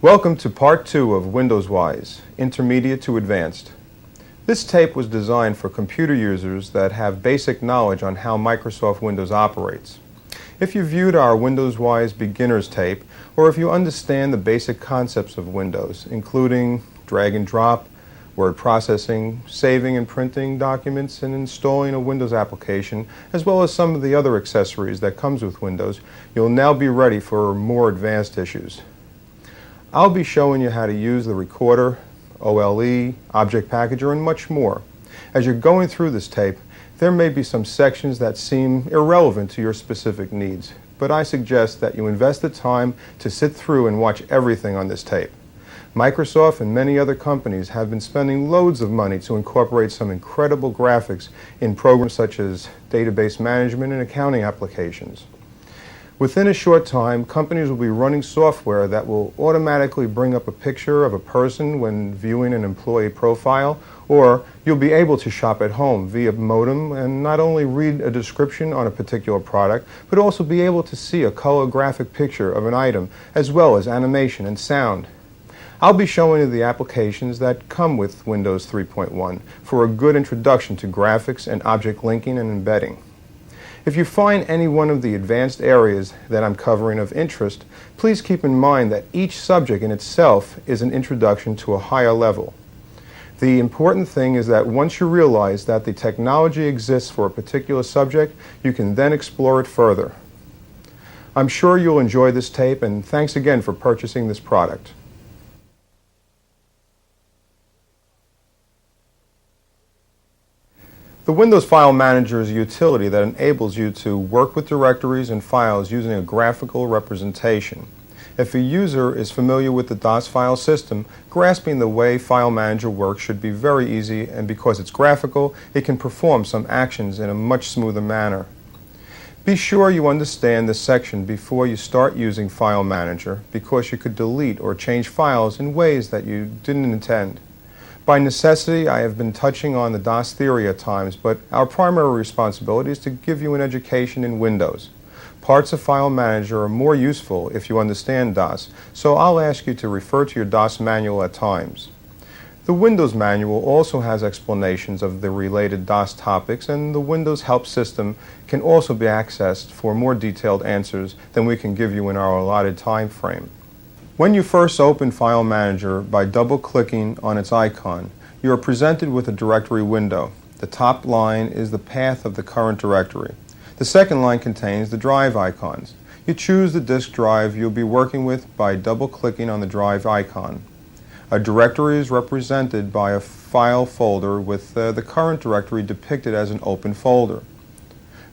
Welcome to Part 2 of WindowsWise, Intermediate to Advanced. This tape was designed for computer users that have basic knowledge on how Microsoft Windows operates. If you viewed our WindowsWise Beginners tape, or if you understand the basic concepts of Windows, including drag and drop, word processing, saving and printing documents, and installing a Windows application, as well as some of the other accessories that comes with Windows, you'll now be ready for more advanced issues. I'll be showing you how to use the recorder, OLE, Object Packager, and much more. As you're going through this tape, there may be some sections that seem irrelevant to your specific needs, but I suggest that you invest the time to sit through and watch everything on this tape. Microsoft and many other companies have been spending loads of money to incorporate some incredible graphics in programs such as database management and accounting applications. Within a short time, companies will be running software that will automatically bring up a picture of a person when viewing an employee profile, or you'll be able to shop at home via modem and not only read a description on a particular product, but also be able to see a color graphic picture of an item, as well as animation and sound. I'll be showing you the applications that come with Windows 3.1 for a good introduction to graphics and object linking and embedding. If you find any one of the advanced areas that I'm covering of interest, please keep in mind that each subject in itself is an introduction to a higher level. The important thing is that once you realize that the technology exists for a particular subject, you can then explore it further. I'm sure you'll enjoy this tape, and thanks again for purchasing this product. The Windows File Manager is a utility that enables you to work with directories and files using a graphical representation. If a user is familiar with the DOS file system, grasping the way File Manager works should be very easy, and because it's graphical, it can perform some actions in a much smoother manner. Be sure you understand this section before you start using File Manager, because you could delete or change files in ways that you didn't intend. By necessity, I have been touching on the DOS theory at times, but our primary responsibility is to give you an education in Windows. Parts of File Manager are more useful if you understand DOS, so I'll ask you to refer to your DOS manual at times. The Windows manual also has explanations of the related DOS topics, and the Windows Help System can also be accessed for more detailed answers than we can give you in our allotted time frame. When you first open File Manager by double-clicking on its icon, you are presented with a directory window. The top line is the path of the current directory. The second line contains the drive icons. You choose the disk drive you'll be working with by double-clicking on the drive icon. A directory is represented by a file folder with the current directory depicted as an open folder.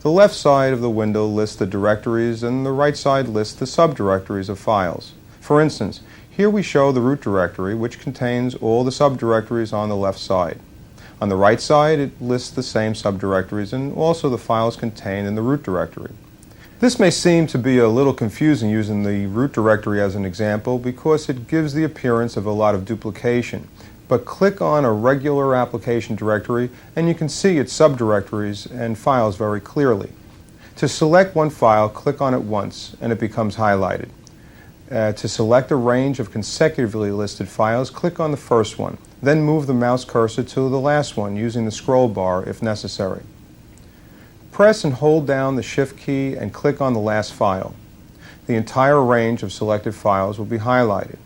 The left side of the window lists the directories, and the right side lists the subdirectories of files. For instance, here we show the root directory, which contains all the subdirectories on the left side. On the right side, it lists the same subdirectories and also the files contained in the root directory. This may seem to be a little confusing using the root directory as an example because it gives the appearance of a lot of duplication. But click on a regular application directory and you can see its subdirectories and files very clearly. To select one file, click on it once and it becomes highlighted. To select a range of consecutively listed files, click on the first one. Then move the mouse cursor to the last one using the scroll bar if necessary. Press and hold down the Shift key and click on the last file. The entire range of selected files will be highlighted.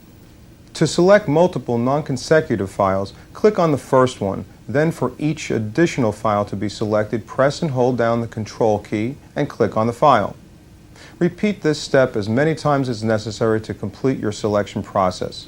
To select multiple non-consecutive files, click on the first one. Then for each additional file to be selected, press and hold down the Control key and click on the file. Repeat this step as many times as necessary to complete your selection process.